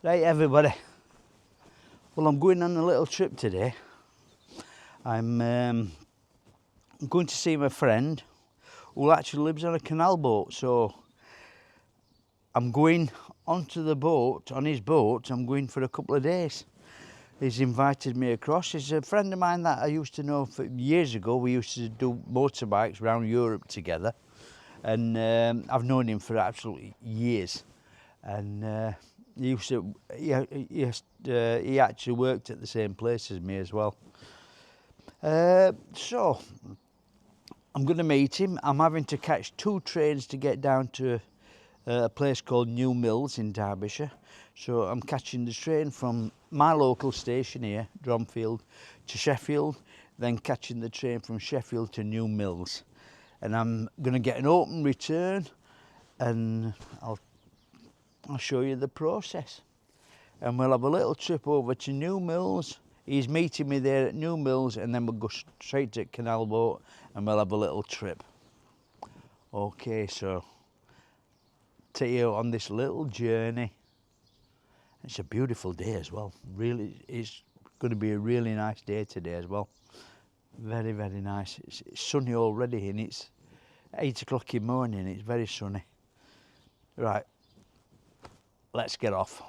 Right everybody, well I'm going on a little trip today. I'm going to see my friend who actually lives on a canal boat, so I'm going onto the boat, on his boat. I'm going for a couple of days. He's invited me across. He's a friend of mine that I used to know for years ago. We used to do motorbikes around Europe together, and I've known him for absolutely years. And he actually worked at the same place as me as well. So I'm going to meet him. I'm having to catch 2 trains to get down to a place called New Mills in Derbyshire. So I'm catching the train from my local station here, Dukinfield, to Sheffield, then catching the train from Sheffield to New Mills. And I'm going to get an open return, and I'll show you the process. And we'll have a little trip over to New Mills. He's meeting me there at New Mills, and then we'll go straight to Canal Boat and we'll have a little trip. Okay, so take you on this little journey. It's a beautiful day as well. Really, it's going to be a really nice day today as well. Very, very nice. It's sunny already, and it's 8 o'clock in the morning. It's very sunny. Right, let's get off.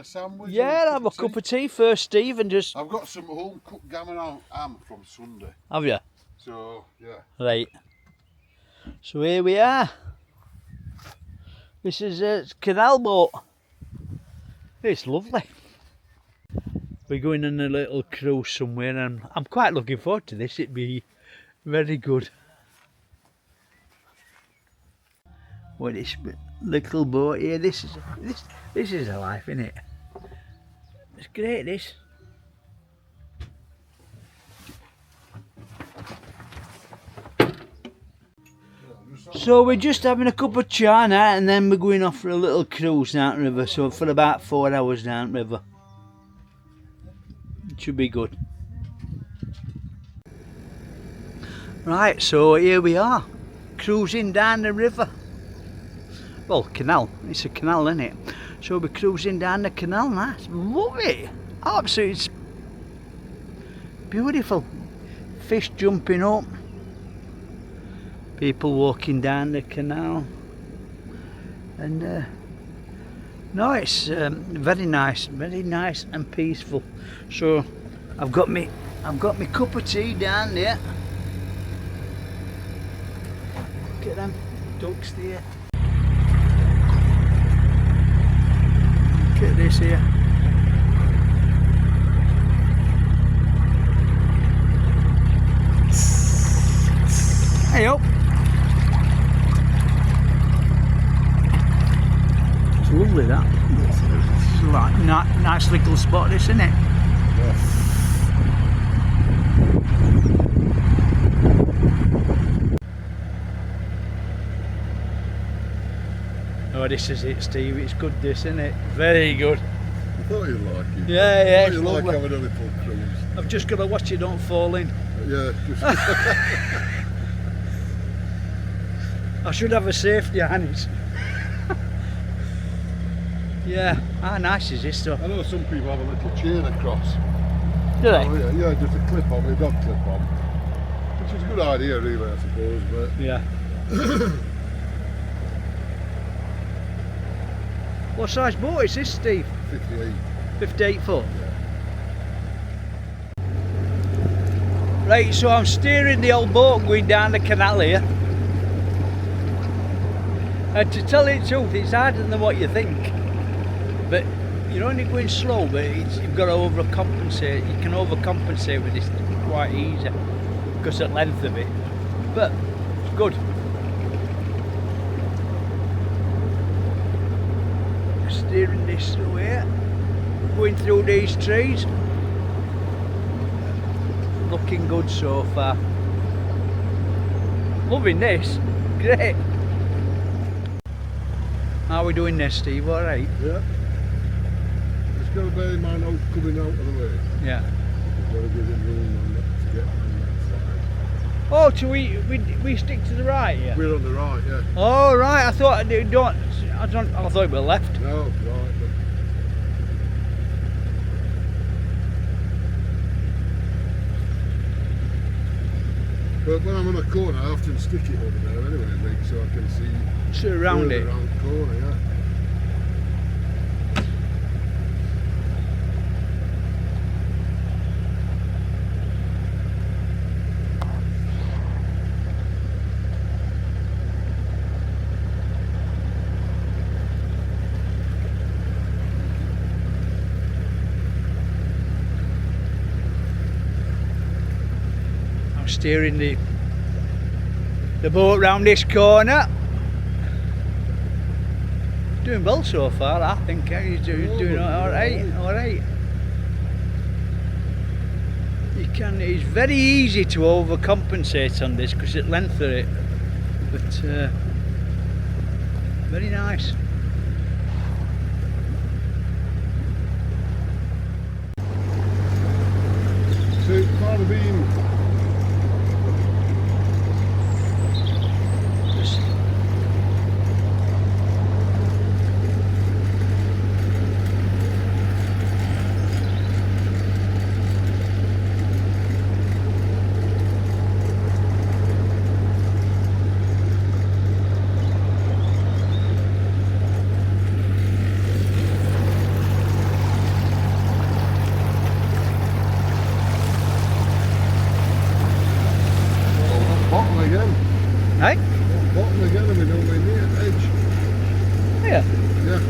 Sandwich. Yeah, I'll have a cup of tea first, Steve, and just... I've got some home cooked gammon ham from Sunday. Have you? So, yeah. Right. So here we are. This is a canal boat. It's lovely. We're going on a little cruise somewhere, and I'm quite looking forward to this. It'd be very good. Well, this little boat here, this is a life, isn't it? It's great, this. So we're just having a cup of chai now, and then we're going off for a little cruise down the river, so for about 4 hours down the river. It should be good. Right, so here we are, cruising down the river. Well, canal, it's a canal, isn't it? So we're cruising down the canal now. Love it. Absolutely, it's beautiful. Fish jumping up. People walking down the canal. And no, it's very nice and peaceful. So I've got me cup of tea down there. Look at them ducks there. Look at this here. Hey up. It's lovely that. It's like nice little spot, this, isn't it? Yeah. Oh, this is it, Steve. It's good, this, isn't it? Very good. I thought you'd like it. Yeah, yeah, it's you'd like lovely. having a little cruise. I've just got to watch it don't fall in. Yeah, just I should have a safety harness. Yeah, how nice is this stuff? I know some people have a little chain across. Do they? Oh, yeah, just a clip on, a dog clip on. Which is a good idea, really, I suppose, but... Yeah. What size boat is this, Steve? 58. 58 foot? Yeah. Right, so I'm steering the old boat going down the canal here. And to tell you the truth, it's harder than what you think. But you're only going slow, but you've got to overcompensate. You can overcompensate with this quite easy because of the length of it. But it's good. Just steering this through here, going through these trees. Looking good so far. Loving this, great. How are we doing this, Steve? All right? Yeah. Just got to bear in mind how coming out of the way. Yeah. We've got to give him room on that to get on that side. Oh, so we stick to the right, yeah? We're on the right, yeah. Oh, right. I thought I thought we were left. No, right. But when I'm on a corner, I often stick it over there anyway, Lee, so I can see So around it. around the corner, yeah. I'm steering the boat round this corner. Doing well so far, I think. He's doing all right. It's very easy to overcompensate on this because it length of it, but very nice. So, part of being bottom again. Hey? Bottom again, and we're nowhere near the edge. Yeah. Yeah.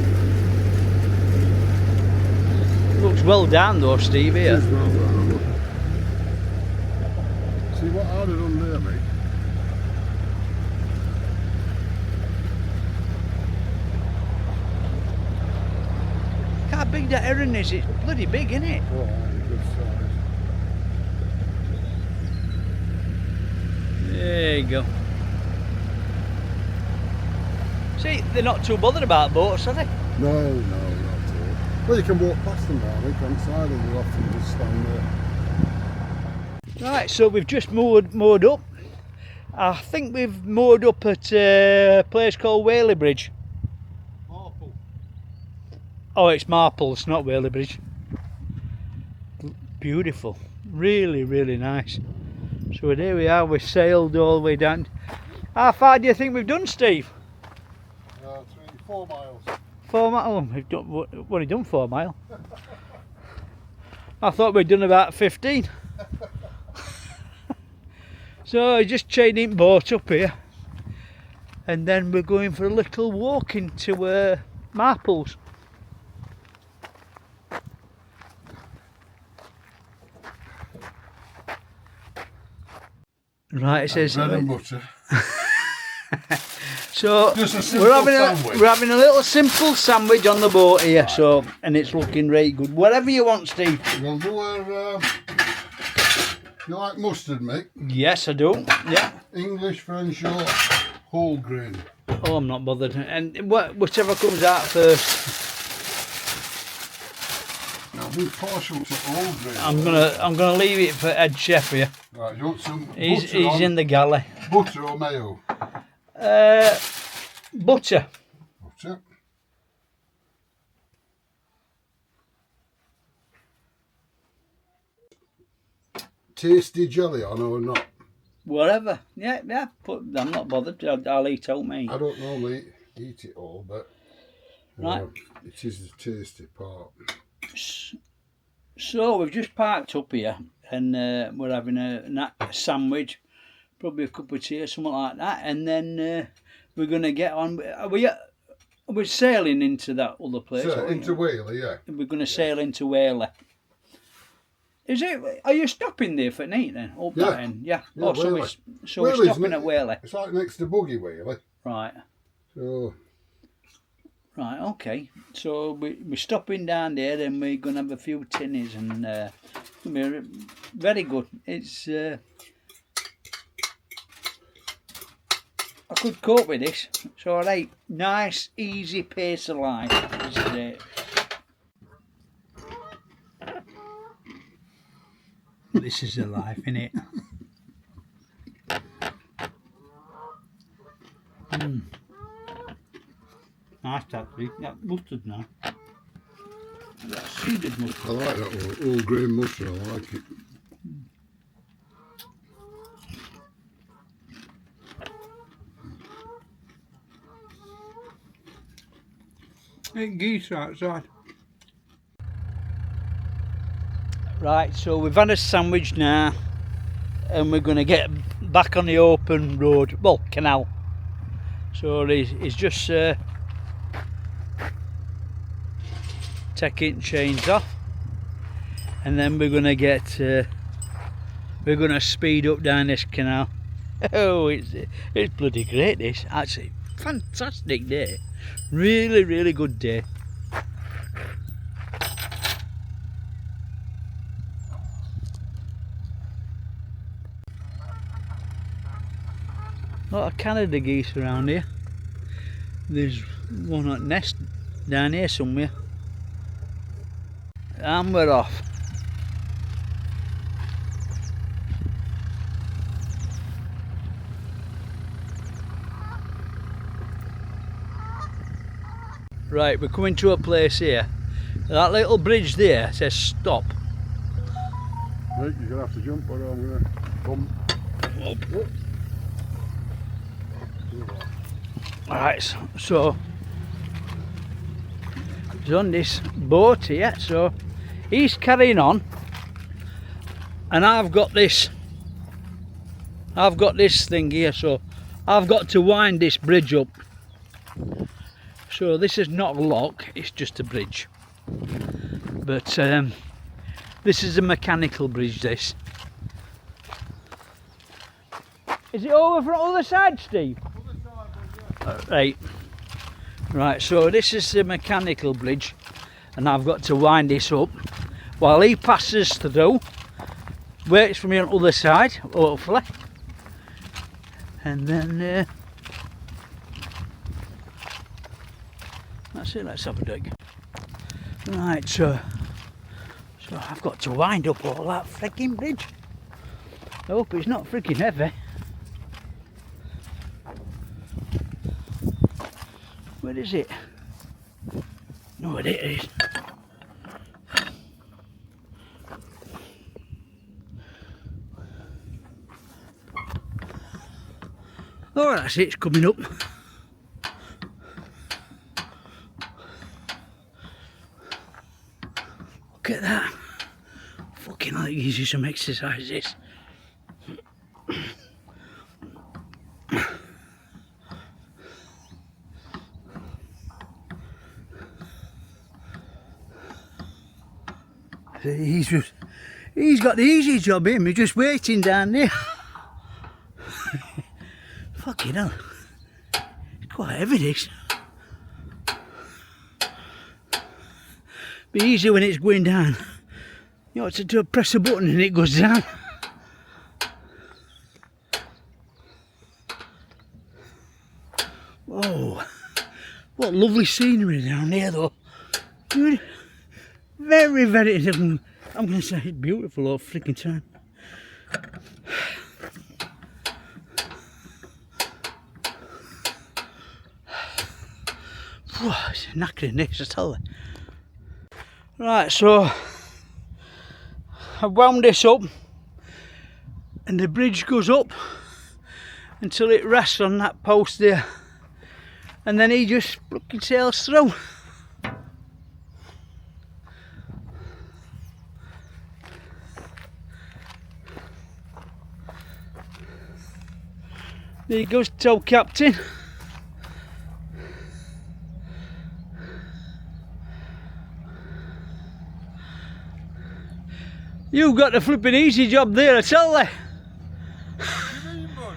Looks well down though, Steve, here. It is well done, look. See what I'd have done there, mate? Look how big that heron is. It's bloody big, isn't it? Oh, aye, good size. There you go. See, they're not too bothered about boats, are they? No, not at all. Well, you can walk past them now, Rick, on the side, and you'll often just stand there. Right, so we've just moored up. I think we've moored up at a place called Whaley Bridge. Marple. Oh, it's Marples, not Whaley Bridge. Beautiful, really, really nice. So there we are, we've sailed all the way down. How far do you think we've done, Steve? 4 miles. 4 miles? We've only done 4 miles. I thought we'd done about 15. So just chaining boat up here, and then we're going for a little walk into Marples. Right, it says. Bread and butter. So Just a simple sandwich. we're having a little simple sandwich on the boat here. So, and it's looking really good. Whatever you want, Steve. Well, you like mustard, mate? Yes, I do. Yeah. English, French, or whole grain? Oh, I'm not bothered. And whichever comes out first. I'll be partial to whole grain. I'm gonna leave it for Ed Chef here. Right, you want some He's butter on? in the galley. Butter or mayo? Butter. Butter. Tasty jelly on or not? Whatever. Yeah. I'm not bothered. I'll eat oatmeal. I don't normally eat it all, but Right. it is the tasty part. So we've just parked up here, and we're having a sandwich, probably a cup of tea or something like that, and then we're going to get on. We're sailing into that other place. So, into Whaley, yeah. We're going to sail into Whaley. Is it? Are you stopping there for night then? Up Yeah. that end? Yeah. Yeah, Oh, so Whaley. we're stopping at Whaley. It's like next to Buggy Whaley. Right. So Right, okay. So we're stopping down there, then we're going to have a few tinnies, and we're very good. It's I could cope with this. It's all right. Nice, easy pace of life. This is it. This is the life, innit? Nice actually. That mustard now. That seeded mustard. I like that one. All green mustard, I like it. Geese outside. Right, so we've had a sandwich now, and we're going to get back on the open road, well, canal. So he's just taking chains off, and then we're going to get we're going to speed up down this canal. Oh, it's bloody great. This actually fantastic day, really good day. A lot of Canada geese around here. There's one at nest down here somewhere. And we're off. Right, we're coming to a place here. That little bridge there says stop. Right, you're going to have to jump or I'm going to come. Oh. Right, so he's on this boat here, so he's carrying on, and I've got this thing here, so I've got to wind this bridge up. So this is not a lock, it's just a bridge, but this is a mechanical bridge. This is it over from the other side, Steve? Right, so this is the mechanical bridge, and I've got to wind this up while he passes through, waits for me on the other side, hopefully, and then that's it. Let's have a dig. Right, so I've got to wind up all that freaking bridge. I hope it's not freaking heavy. Where is it? No, it is. Oh, that's it, it's coming up. Look at that. Fucking like easy some exercise this. He's got the easy job, him. He's just waiting down there. Fucking hell. It's quite heavy, this. Be easy when it's going down. You ought to press a button and it goes down. Oh, what lovely scenery down there, though. Dude. Very, I'm going to say it's beautiful all freaking time. It's knackering this, I tell you. Right, so I've wound this up, and the bridge goes up until it rests on that post there, and then he just fucking sails through. There you go, tow captain. You've got the flipping easy job there, I tell you. What do you mean, bud?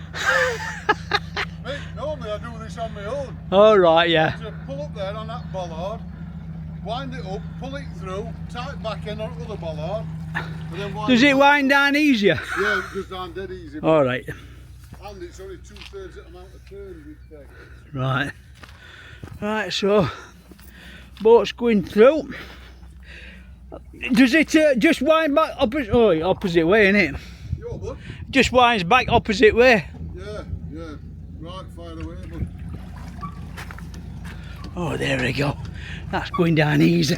Mate, normally I do this on my own. All right, yeah. To pull up there on that bollard, wind it up, pull it through, tie it back in on other bollard, and then wind Does it wind down easier? Yeah, it goes down dead easy. Alright. And it's only 2/3 the amount of turns we'd take. Right. Right, so boat's going through. Does it just wind back opposite way, innit? Yo, bud? Just winds back opposite way. Yeah, yeah. Right, fire away, bud. Oh, there we go. That's going down easy.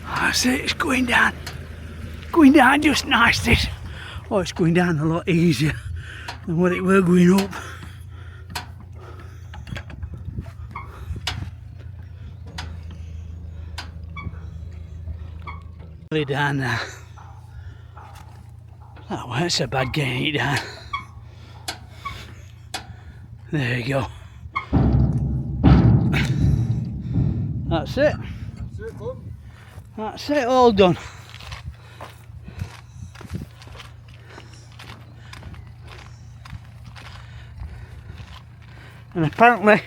That's it, it's going down. Going down just nice, this. Oh, it's going down a lot easier than what it were going up. Really down there. That weren't so bad getting it down. There you go. That's it. That's it, bud. That's it, all done. And apparently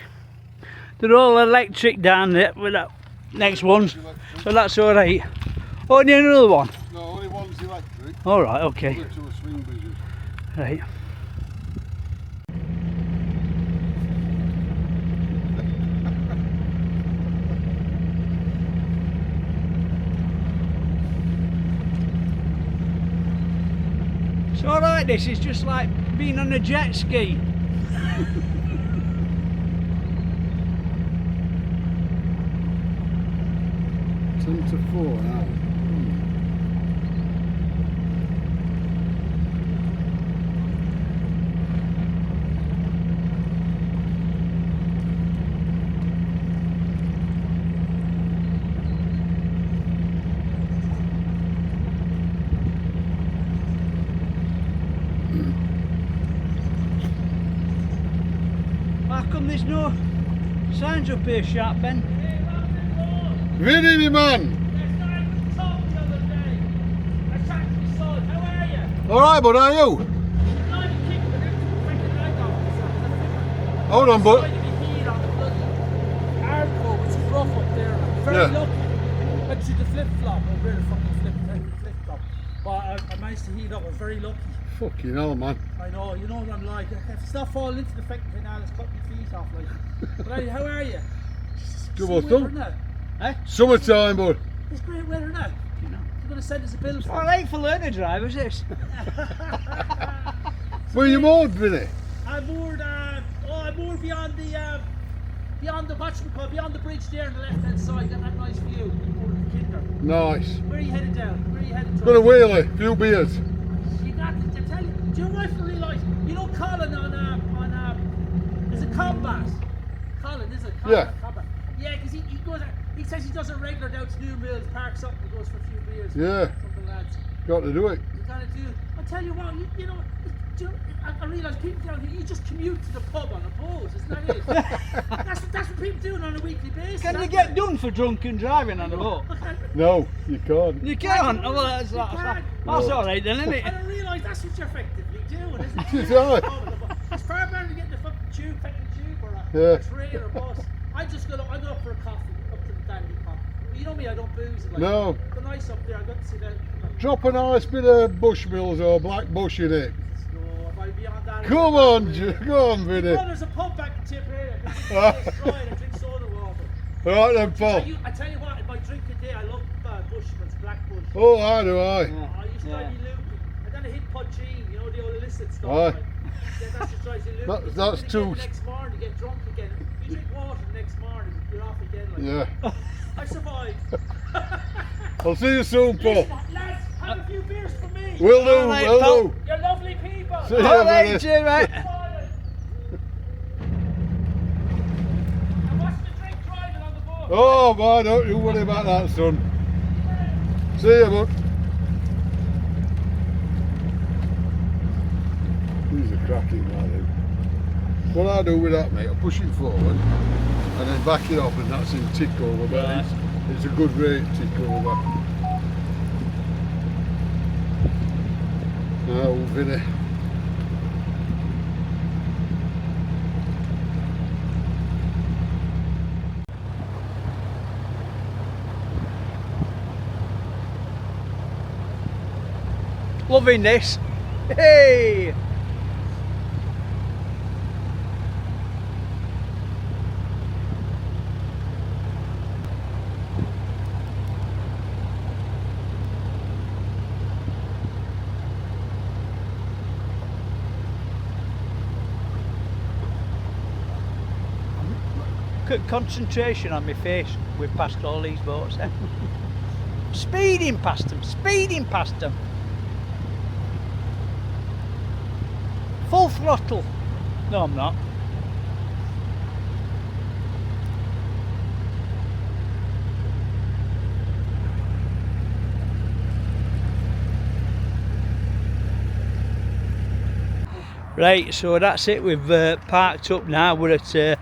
they're all electric down there with that next one, so that's alright. Oh, need another one? No, only one's electric. Alright, okay. Other two are swing bridges. Right. It's alright, this is just like being on a jet ski. 10 to 4 now. How come there's no signs up here, Sharp Ben? Vinny, man! Alright, bud, how are you? Hold on, bud. Very lucky. Went through the flip-flop, or really fucking flip-flop. But I managed to heat up, I was very lucky. Fucking hell, man. I know, you know what I'm like. If it's not falling into the fucking canal, it's cutting my feet off, like. But anyway, how are you? Good It's one, weather now. Eh? Summertime, bud. It's great weather now. You know. You're going to send us a bill for it. Alright for learner drivers, this. Where you moored, Vinny? I'm moored, beyond the beyond the bridge there on the left hand side. Got that nice view over the Kinder. Nice. Where are you headed down? Where are you headed to? Got a Whaley, few beers. You got to tell you. Do you know what I realise? You know Colin on is it Combat? Colin, is it? Colin Yeah. Combat. Yeah, because he goes. He says he does a regular down to New Mills, parks up and goes for a few beers. Yeah. With some of the lads. Got to do it. You gotta do. I tell you what, you know. I realise people down here, you just commute to the pub on a bus, isn't that it? that's what people doing on a weekly basis. Can you get done for drunken driving on the boat? No, you can't. You can't. Oh, well, that's alright then, isn't it? I don't realise that's what you're effectively doing, isn't it? It's alright. It's far better than getting the fucking tube or Yeah. a train or a bus. I go up for a coffee up to the Dandy Pop. You know me, I don't booze. Like, No. The nice up there, I got to see that. Drop a nice bit of Bushmills or Black Bush in it. No, if I beyond that. Come on, go on, Vinny. Well, there's a pub back in Tipperary. I drink soda water. Alright then, pal. I tell you what, if I drink a day, I love Bushman's Black Bush. Oh, I do, I. I used to drive you loopy. And then I hit Pudgeen, you know, the old illicit stuff. Aye. Like, yeah, that's just drives you loopy. That's too. The next morning, you get drunk again. You drink water the next morning, you're off again. Like, Yeah. I survived. I'll see you soon, Paul. Listen, lads, have a few beers for me. Will do, Alright, will pal. do. You're lovely people. See ya, Alright, Vinny. cheers, mate. And what's the drink driving on the boat? Oh, man, don't you worry about that, son. See ya, bud. He's a cracking lad, him. What I do with that, mate, I push it forward and then back it up, and that's in tick over. But Right. it's a good rate tick over. Now, Vinny. Loving this. Hey! Concentration on my face. We've passed all these boats. Speeding past them, speeding past them. Full throttle. No, I'm not. Right, so that's it. We've parked up now. We're at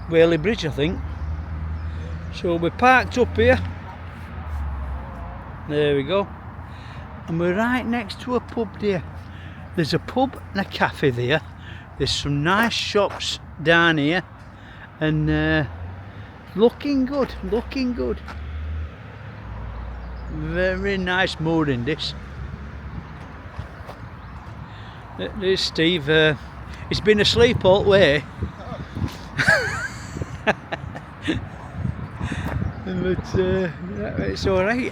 Whaley Bridge, I think. So we're parked up here. There we go. And we're right next to a pub there. There's a pub and a cafe there. There's some nice shops down here. And looking good, looking good. Very nice mooring this. There's Steve. He's been asleep all the way. But it's alright.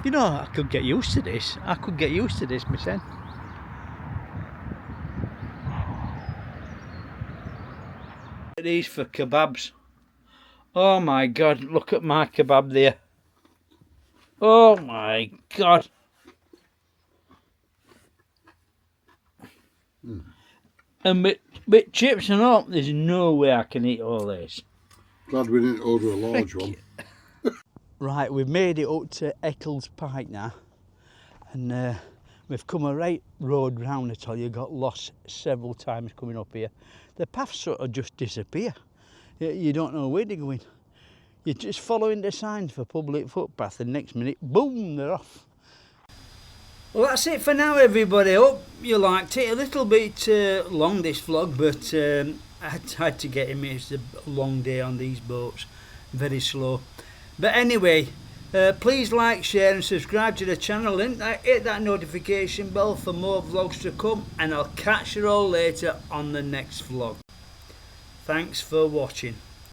You know, I could get used to this. I could get used to this myself. These for kebabs. Oh my god, look at my kebab there. Oh my god. And with chips and all, there's no way I can eat all this. Glad we didn't order a large one. Right, we've made it up to Eccles Pike now, and we've come a right road round. I tell you, got lost several times coming up here. The paths sort of just disappear. You don't know where they're going. You're just following the signs for public footpath, and next minute, boom, they're off. Well, that's it for now, everybody. Hope you liked it. A little bit long, this vlog, but I had to get him. It's a long day on these boats, very slow. But anyway, please like, share and subscribe to the channel, and hit that notification bell for more vlogs to come, and I'll catch you all later on the next vlog. Thanks for watching.